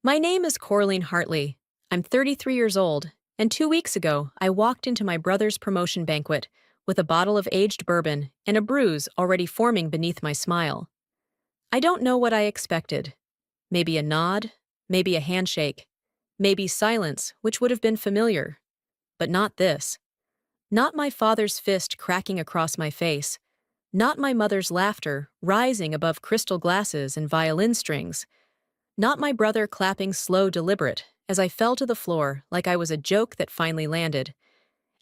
My name is Coraline Hartley. I'm 33 years old, and 2 weeks ago, I walked into my brother's promotion banquet with a bottle of aged bourbon and a bruise already forming beneath my smile. I don't know what I expected. Maybe a nod, maybe a handshake, maybe silence, which would have been familiar. But not this. Not my father's fist cracking across my face. Not my mother's laughter rising above crystal glasses and violin strings. Not my brother clapping slow, deliberate, as I fell to the floor like I was a joke that finally landed.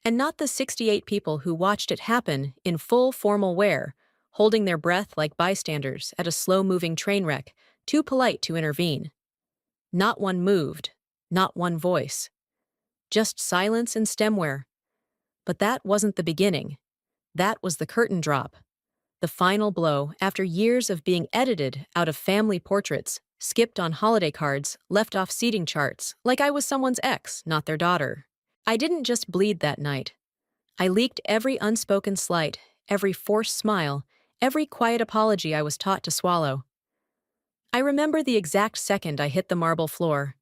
And not the 68 people who watched it happen in full formal wear, holding their breath like bystanders at a slow-moving train wreck, too polite to intervene. Not one moved, not one voice. Just silence and stemware. But that wasn't the beginning. That was the curtain drop. The final blow after years of being edited out of family portraits, skipped on holiday cards, left off seating charts, like I was someone's ex, not their daughter. I didn't just bleed that night. I leaked every unspoken slight, every forced smile, every quiet apology I was taught to swallow. I remember the exact second I hit the marble floor.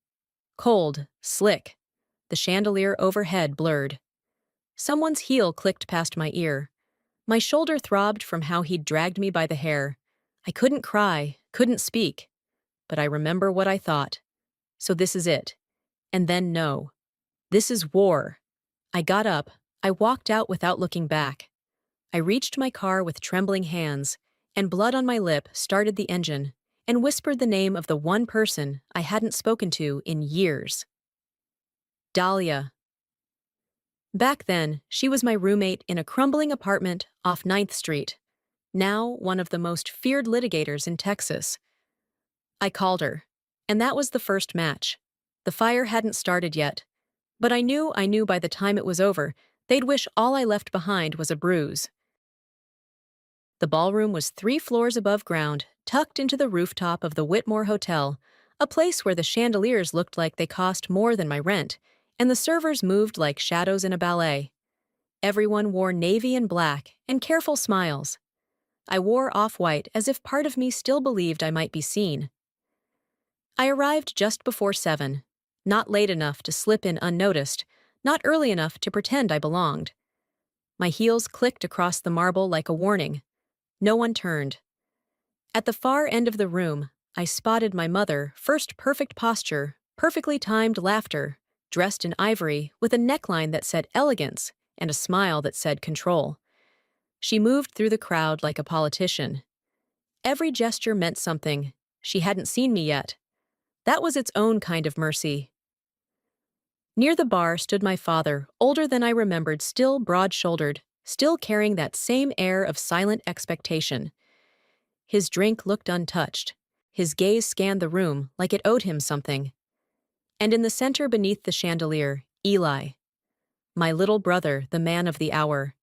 Cold, slick. The chandelier overhead blurred. Someone's heel clicked past my ear. My shoulder throbbed from how he'd dragged me by the hair. I couldn't cry, couldn't speak. But I remember what I thought. So this is it. And then no. This is war. I got up. I walked out without looking back. I reached my car with trembling hands, and blood on my lip started the engine, and whispered the name of the one person I hadn't spoken to in years. Dahlia. Back then, she was my roommate in a crumbling apartment off 9th Street, now one of the most feared litigators in Texas. I called her, and that was the first match. The fire hadn't started yet, but I knew by the time it was over, they'd wish all I left behind was a bruise. The ballroom was 3 floors above ground, tucked into the rooftop of the Whitmore Hotel, a place where the chandeliers looked like they cost more than my rent, and the servers moved like shadows in a ballet. Everyone wore navy and black, and careful smiles. I wore off-white as if part of me still believed I might be seen. I arrived just before 7, not late enough to slip in unnoticed, not early enough to pretend I belonged. My heels clicked across the marble like a warning. No one turned. At the far end of the room, I spotted my mother, first perfect posture, perfectly timed laughter, dressed in ivory with a neckline that said elegance and a smile that said control. She moved through the crowd like a politician. Every gesture meant something. She hadn't seen me yet. That was its own kind of mercy. Near the bar stood my father, older than I remembered, still broad-shouldered, still carrying that same air of silent expectation. His drink looked untouched. His gaze scanned the room like it owed him something. And in the center beneath the chandelier, Eli. My little brother, the man of the hour.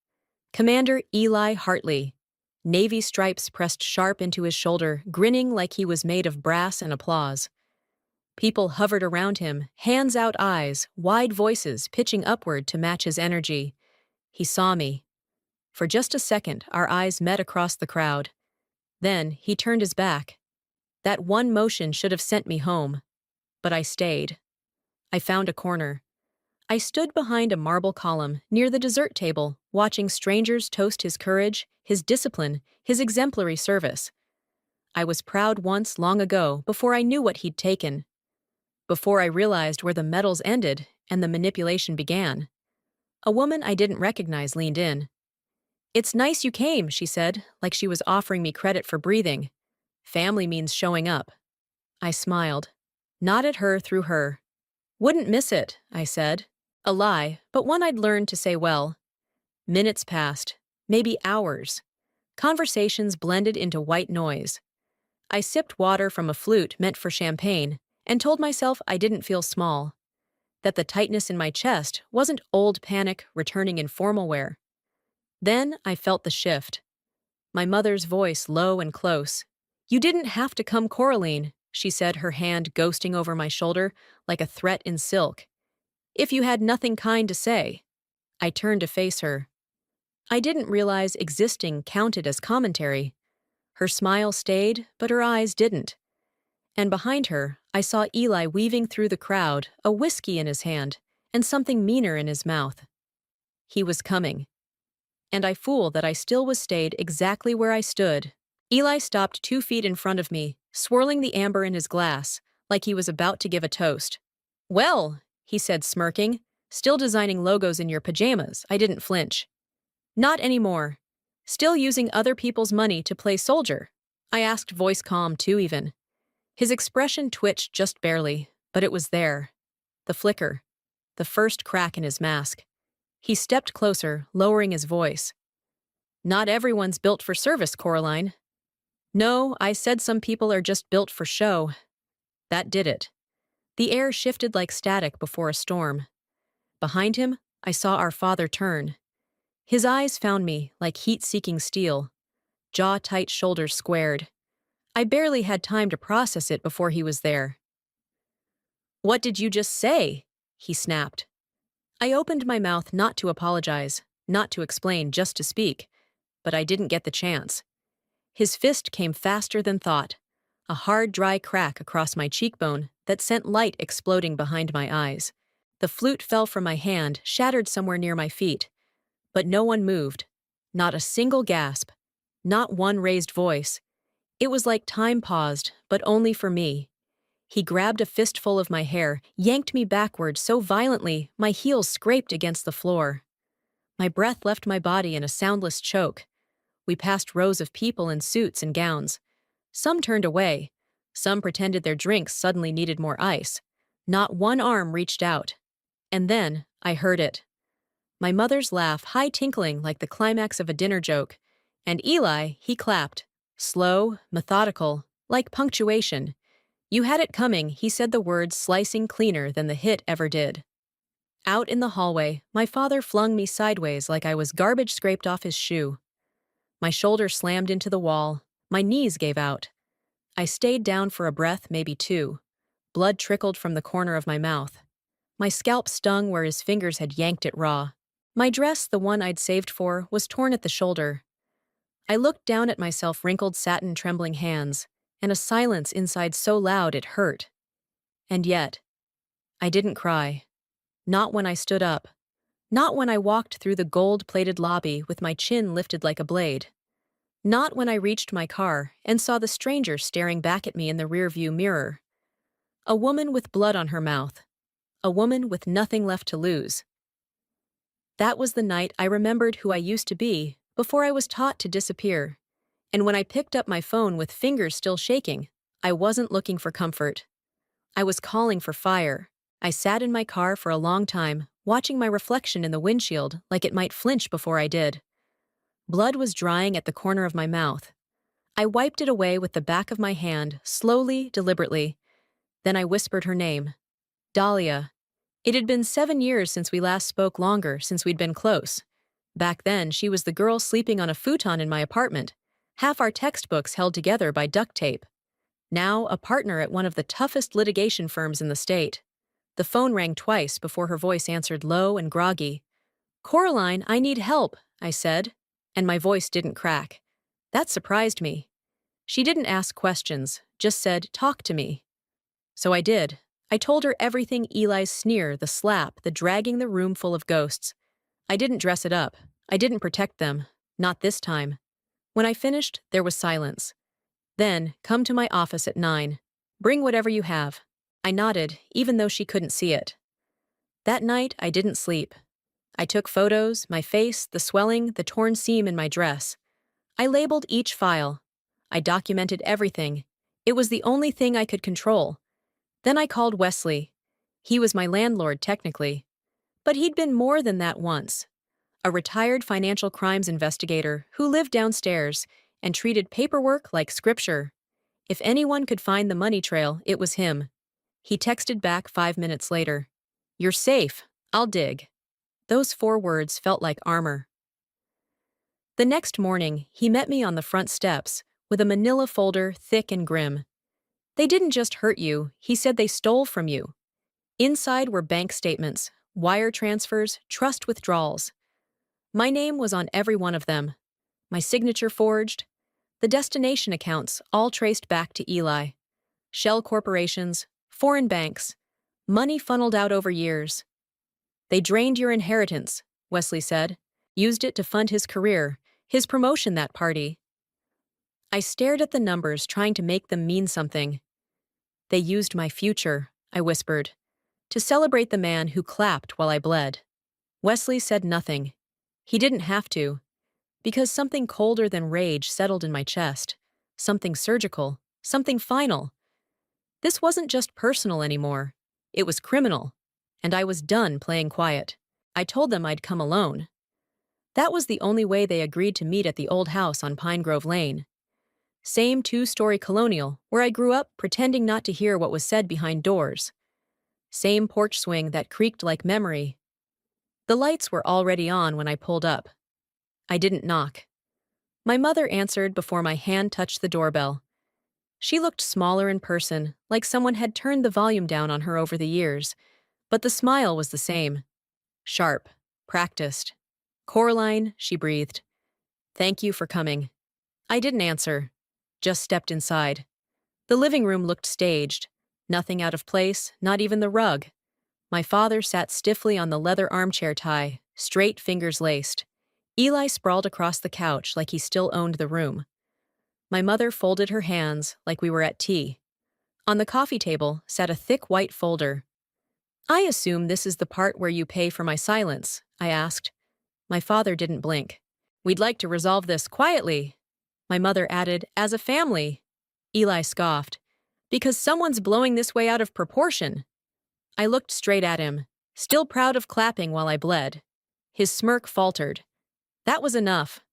Commander Eli Hartley. Navy stripes pressed sharp into his shoulder, grinning like he was made of brass and applause. People hovered around him, hands out, eyes, wide voices pitching upward to match his energy. He saw me. For just a second, our eyes met across the crowd. Then he turned his back. That one motion should have sent me home. But I stayed. I found a corner. I stood behind a marble column near the dessert table, watching strangers toast his courage, his discipline, his exemplary service. I was proud once long ago before I knew what he'd taken. Before I realized where the medals ended and the manipulation began. A woman I didn't recognize leaned in. "It's nice you came," she said, like she was offering me credit for breathing. "Family means showing up." I smiled. Nodded her through her. "Wouldn't miss it," I said. A lie, but one I'd learned to say well. Minutes passed, maybe hours. Conversations blended into white noise. I sipped water from a flute meant for champagne and told myself I didn't feel small. That the tightness in my chest wasn't old panic returning in formal wear. Then I felt the shift. My mother's voice low and close. "You didn't have to come, Coraline," she said, her hand ghosting over my shoulder like a threat in silk. "If you had nothing kind to say." I turned to face her. I didn't realize existing counted as commentary. Her smile stayed, but her eyes didn't. And behind her, I saw Eli weaving through the crowd, a whiskey in his hand, and something meaner in his mouth. He was coming. And I fool that I still was stayed exactly where I stood. Eli stopped 2 feet in front of me, swirling the amber in his glass, like he was about to give a toast. "Well," he said, smirking, "still designing logos in your pajamas." I didn't flinch. "Not anymore. Still using other people's money to play soldier?" I asked, voice calm too even. His expression twitched just barely, but it was there. The flicker. The first crack in his mask. He stepped closer, lowering his voice. "Not everyone's built for service, Coraline." "No, I said some people are just built for show." That did it. The air shifted like static before a storm. Behind him, I saw our father turn. His eyes found me like heat-seeking steel. Jaw-tight, shoulders squared. I barely had time to process it before he was there. "What did you just say?" he snapped. I opened my mouth not to apologize, not to explain, just to speak, but I didn't get the chance. His fist came faster than thought, a hard, dry crack across my cheekbone that sent light exploding behind my eyes. The flute fell from my hand, shattered somewhere near my feet. But no one moved. Not a single gasp. Not one raised voice. It was like time paused, but only for me. He grabbed a fistful of my hair, yanked me backward so violently my heels scraped against the floor. My breath left my body in a soundless choke. We passed rows of people in suits and gowns. Some turned away. Some pretended their drinks suddenly needed more ice. Not one arm reached out. And then I heard it. My mother's laugh, high tinkling like the climax of a dinner joke. And Eli, he clapped. Slow, methodical, like punctuation. "You had it coming," he said, the words slicing cleaner than the hit ever did. Out in the hallway, my father flung me sideways like I was garbage scraped off his shoe. My shoulder slammed into the wall. My knees gave out. I stayed down for a breath, maybe two. Blood trickled from the corner of my mouth. My scalp stung where his fingers had yanked it raw. My dress, the one I'd saved for, was torn at the shoulder. I looked down at myself, wrinkled satin, trembling hands, and a silence inside so loud it hurt. And yet, I didn't cry. Not when I stood up. Not when I walked through the gold-plated lobby with my chin lifted like a blade. Not when I reached my car and saw the stranger staring back at me in the rearview mirror. A woman with blood on her mouth. A woman with nothing left to lose. That was the night I remembered who I used to be before I was taught to disappear. And when I picked up my phone with fingers still shaking, I wasn't looking for comfort. I was calling for fire. I sat in my car for a long time, watching my reflection in the windshield like it might flinch before I did. Blood was drying at the corner of my mouth. I wiped it away with the back of my hand, slowly, deliberately. Then I whispered her name. Dahlia. It had been 7 years since we last spoke, longer since we'd been close. Back then, she was the girl sleeping on a futon in my apartment, half our textbooks held together by duct tape. Now, a partner at one of the toughest litigation firms in the state. The phone rang twice before her voice answered, low and groggy. "Coraline, I need help," I said, and my voice didn't crack. That surprised me. She didn't ask questions, just said, "Talk to me." So I did. I told her everything: Eli's sneer, the slap, the dragging the room full of ghosts. I didn't dress it up. I didn't protect them. Not this time. When I finished, there was silence. Then, "Come to my office at 9. Bring whatever you have." I nodded, even though she couldn't see it. That night, I didn't sleep. I took photos, my face, the swelling, the torn seam in my dress. I labeled each file. I documented everything. It was the only thing I could control. Then I called Wesley. He was my landlord, technically. But he'd been more than that once. A retired financial crimes investigator who lived downstairs and treated paperwork like scripture. If anyone could find the money trail, it was him. He texted back 5 minutes later. "You're safe. I'll dig." Those 4 words felt like armor. The next morning, he met me on the front steps with a manila folder, thick and grim. "They didn't just hurt you," he said, "they stole from you." Inside were bank statements, wire transfers, trust withdrawals. My name was on every one of them. My signature forged. The destination accounts all traced back to Eli. shell corporations, foreign banks, money funneled out over years. They drained your inheritance, Wesley said. Used it to fund his career, his promotion that party. I stared at the numbers, trying to make them mean something. They used my future, I whispered, to celebrate the man who clapped while I bled. Wesley said nothing. He didn't have to, because something colder than rage settled in my chest. Something surgical, something final. This wasn't just personal anymore. It was criminal, and I was done playing quiet. I told them I'd come alone. That was the only way they agreed to meet at the old house on Pine Grove Lane. Same two-story colonial, where I grew up pretending not to hear what was said behind doors. Same porch swing that creaked like memory. The lights were already on when I pulled up. I didn't knock. My mother answered before my hand touched the doorbell. She looked smaller in person, like someone had turned the volume down on her over the years, but the smile was the same. Sharp, practiced. "Coraline," she breathed. "Thank you for coming." I didn't answer, just stepped inside. The living room looked staged. Nothing out of place, not even the rug. My father sat stiffly on the leather armchair tie, straight fingers laced. Eli sprawled across the couch like he still owned the room. My mother folded her hands like we were at tea. On the coffee table sat a thick white folder. "I assume this is the part where you pay for my silence," I asked. My father didn't blink. "We'd like to resolve this quietly," my mother added, "as a family." Eli scoffed. "Because someone's blowing this way out of proportion." I looked straight at him, still proud of clapping while I bled. His smirk faltered. That was enough.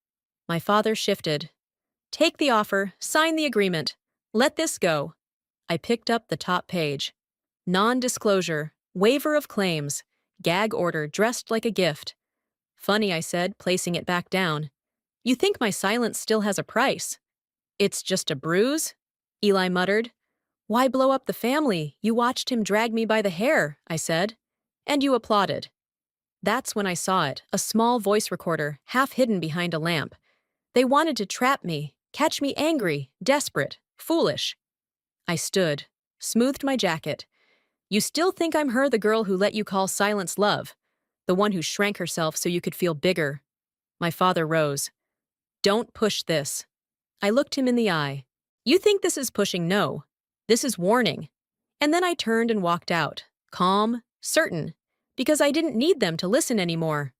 My father shifted. "Take the offer, sign the agreement. Let this go." I picked up the top page. Non-disclosure, waiver of claims, gag order dressed like a gift. "Funny," I said, placing it back down. "You think my silence still has a price?" "It's just a bruise?" Eli muttered. "Why blow up the family? You watched him drag me by the hair," I said. "And you applauded." That's when I saw it, a small voice recorder, half hidden behind a lamp. They wanted to trap me, catch me angry, desperate, foolish. I stood, smoothed my jacket. "You still think I'm her, the girl who let you call silence love? The one who shrank herself so you could feel bigger?" My father rose. "Don't push this." I looked him in the eye. "You think this is pushing? No. This is warning." And then I turned and walked out, calm, certain, because I didn't need them to listen anymore.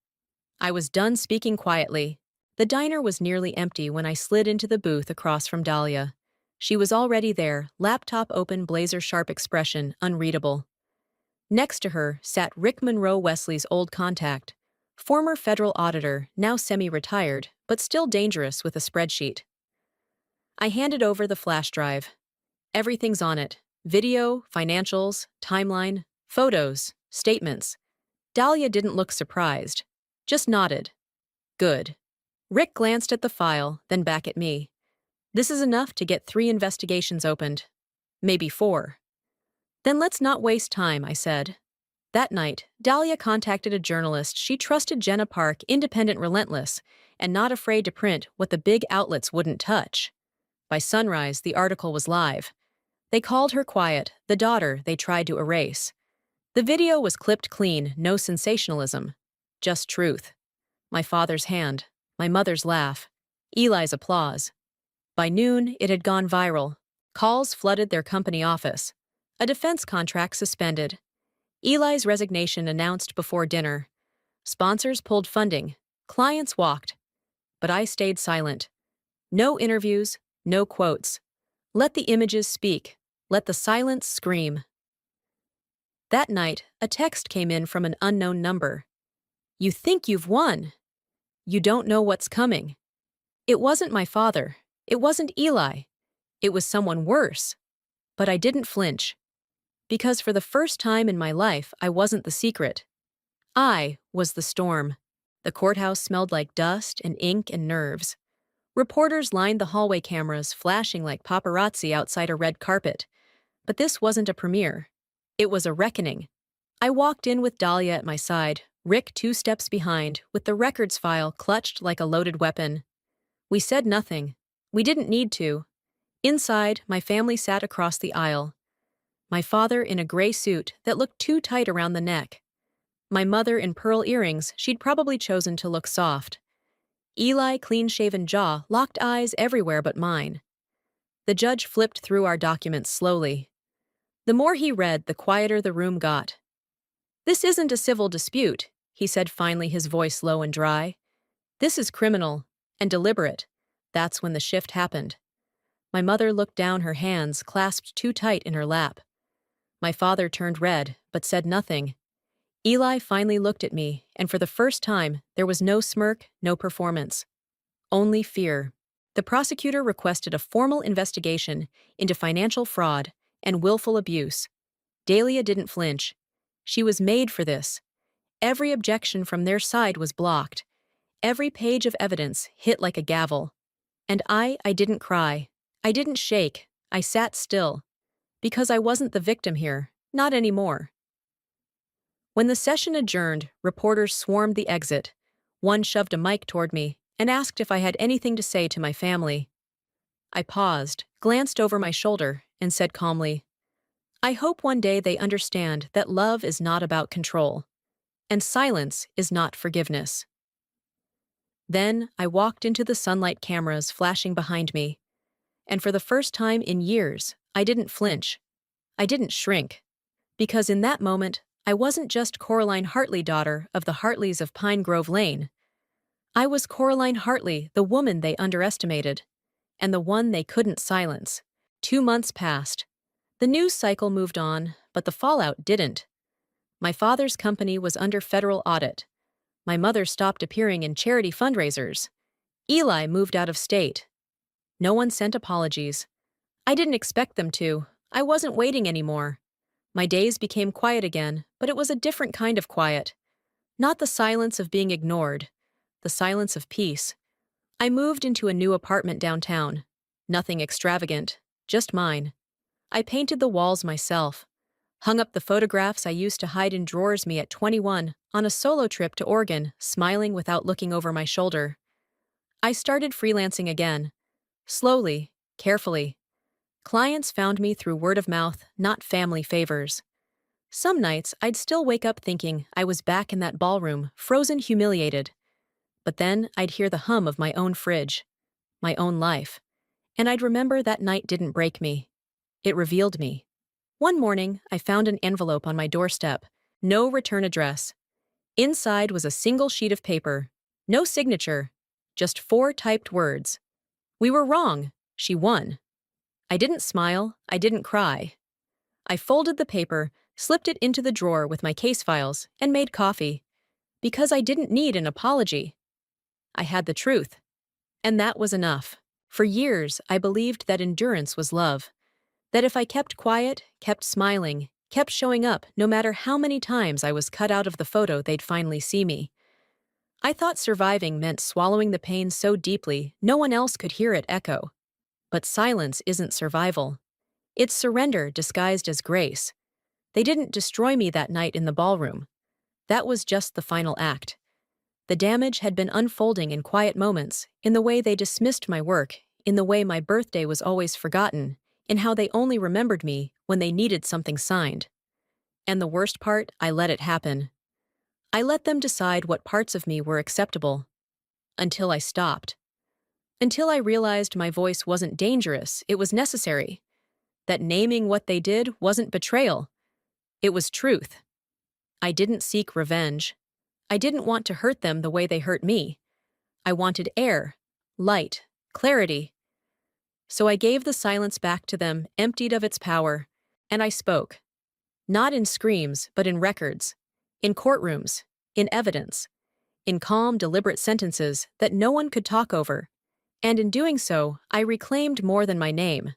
I was done speaking quietly. The diner was nearly empty when I slid into the booth across from Dahlia. She was already there, laptop open, blazer-sharp expression, unreadable. Next to her sat Rick Monroe, Wesley's old contact, former federal auditor, now semi-retired, but still dangerous with a spreadsheet. I handed over the flash drive. Everything's on it. Video, financials, timeline, photos, statements. Dahlia didn't look surprised, just nodded. Good. Rick glanced at the file, then back at me. "This is enough to get 3 investigations opened. Maybe 4. "Then let's not waste time," I said. That night, Dahlia contacted a journalist she trusted, Jenna Park, independent, relentless, and not afraid to print what the big outlets wouldn't touch. By sunrise, the article was live. They called her quiet, the daughter they tried to erase. The video was clipped clean, no sensationalism. Just truth. My father's hand, my mother's laugh, Eli's applause. By noon, it had gone viral. Calls flooded their company office. A defense contract suspended. Eli's resignation announced before dinner. Sponsors pulled funding. Clients walked. But I stayed silent. No interviews, no quotes. Let the images speak. Let the silence scream. That night, a text came in from an unknown number. "You think you've won. You don't know what's coming." It wasn't my father. It wasn't Eli. It was someone worse. But I didn't flinch. Because for the first time in my life, I wasn't the secret. I was the storm. The courthouse smelled like dust and ink and nerves. Reporters lined the hallway, cameras flashing like paparazzi outside a red carpet. But this wasn't a premiere. It was a reckoning. I walked in with Dahlia at my side, Rick 2 steps behind, with the records file clutched like a loaded weapon. We said nothing. We didn't need to. Inside, my family sat across the aisle. My father in a gray suit that looked too tight around the neck. My mother in pearl earrings she'd probably chosen to look soft. Eli, clean-shaven jaw, locked eyes everywhere but mine. The judge flipped through our documents slowly. The more he read, the quieter the room got. "This isn't a civil dispute," he said finally, his voice low and dry. "This is criminal and deliberate." That's when the shift happened. My mother looked down, her hands clasped too tight in her lap. My father turned red, but said nothing. Eli finally looked at me, and for the first time, there was no smirk, no performance. Only fear. The prosecutor requested a formal investigation into financial fraud and willful abuse. Dahlia didn't flinch. She was made for this. Every objection from their side was blocked. Every page of evidence hit like a gavel. And I didn't cry. I didn't shake. I sat still. Because I wasn't the victim here. Not anymore. When the session adjourned, reporters swarmed the exit. One shoved a mic toward me and asked if I had anything to say to my family. I paused, glanced over my shoulder, and said calmly, "I hope one day they understand that love is not about control, and silence is not forgiveness." Then I walked into the sunlight cameras flashing behind me, and for the first time in years, I didn't flinch. I didn't shrink. Because in that moment, I wasn't just Coraline Hartley, daughter of the Hartleys of Pine Grove Lane. I was Coraline Hartley, the woman they underestimated, and the one they couldn't silence. 2 months passed. The news cycle moved on, but the fallout didn't. My father's company was under federal audit. My mother stopped appearing in charity fundraisers. Eli moved out of state. No one sent apologies. I didn't expect them to. I wasn't waiting anymore. My days became quiet again, but it was a different kind of quiet. Not the silence of being ignored, the silence of peace. I moved into a new apartment downtown. Nothing extravagant, just mine. I painted the walls myself, hung up the photographs I used to hide in drawers me at 21 on a solo trip to Oregon, smiling without looking over my shoulder. I started freelancing again. Slowly, carefully. Clients found me through word of mouth, not family favors. Some nights, I'd still wake up thinking I was back in that ballroom, frozen, humiliated. But then I'd hear the hum of my own fridge, my own life. And I'd remember that night didn't break me. It revealed me. One morning, I found an envelope on my doorstep. No return address. Inside was a single sheet of paper. No signature. Just 4 typed words. "We were wrong. She won." I didn't smile. I didn't cry. I folded the paper, slipped it into the drawer with my case files, and made coffee. Because I didn't need an apology. I had the truth. And that was enough. For years, I believed that endurance was love. That if I kept quiet, kept smiling, kept showing up, no matter how many times I was cut out of the photo, they'd finally see me. I thought surviving meant swallowing the pain so deeply no one else could hear it echo. But silence isn't survival. It's surrender disguised as grace. They didn't destroy me that night in the ballroom. That was just the final act. The damage had been unfolding in quiet moments, in the way they dismissed my work, in the way my birthday was always forgotten, in how they only remembered me when they needed something signed. And the worst part, I let it happen. I let them decide what parts of me were acceptable. Until I stopped. Until I realized my voice wasn't dangerous, it was necessary. That naming what they did wasn't betrayal. It was truth. I didn't seek revenge. I didn't want to hurt them the way they hurt me. I wanted air, light, clarity. So I gave the silence back to them, emptied of its power, and I spoke. Not in screams, but in records, in courtrooms, in evidence, in calm, deliberate sentences that no one could talk over. And in doing so, I reclaimed more than my name.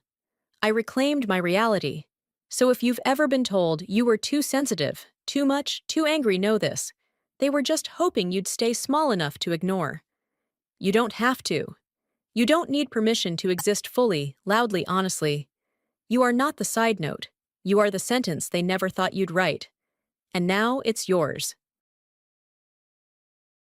I reclaimed my reality. So if you've ever been told you were too sensitive, too much, too angry, know this. They were just hoping you'd stay small enough to ignore. You don't have to. You don't need permission to exist fully, loudly, honestly. You are not the side note. You are the sentence they never thought you'd write. And now it's yours.